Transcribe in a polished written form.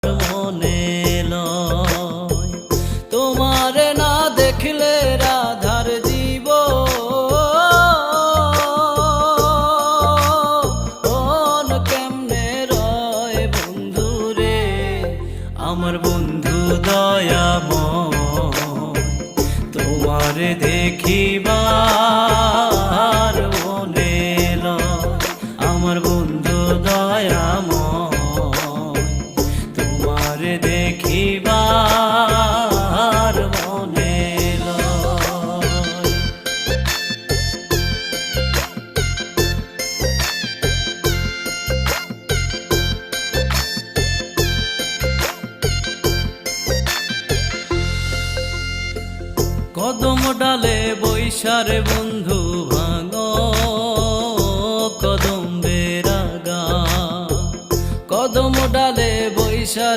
মনে লয় তোমারে না দেখলে রাধার জীব কেমনে রয় বন্ধুরে আমার বন্ধু দয়াময় তোমারে দেখিবার মনে লয় আমার বন্ধু দয়াময় তোমারে দেখিবার মনে লয়। কদম ডালে বৈশারে বন্ধু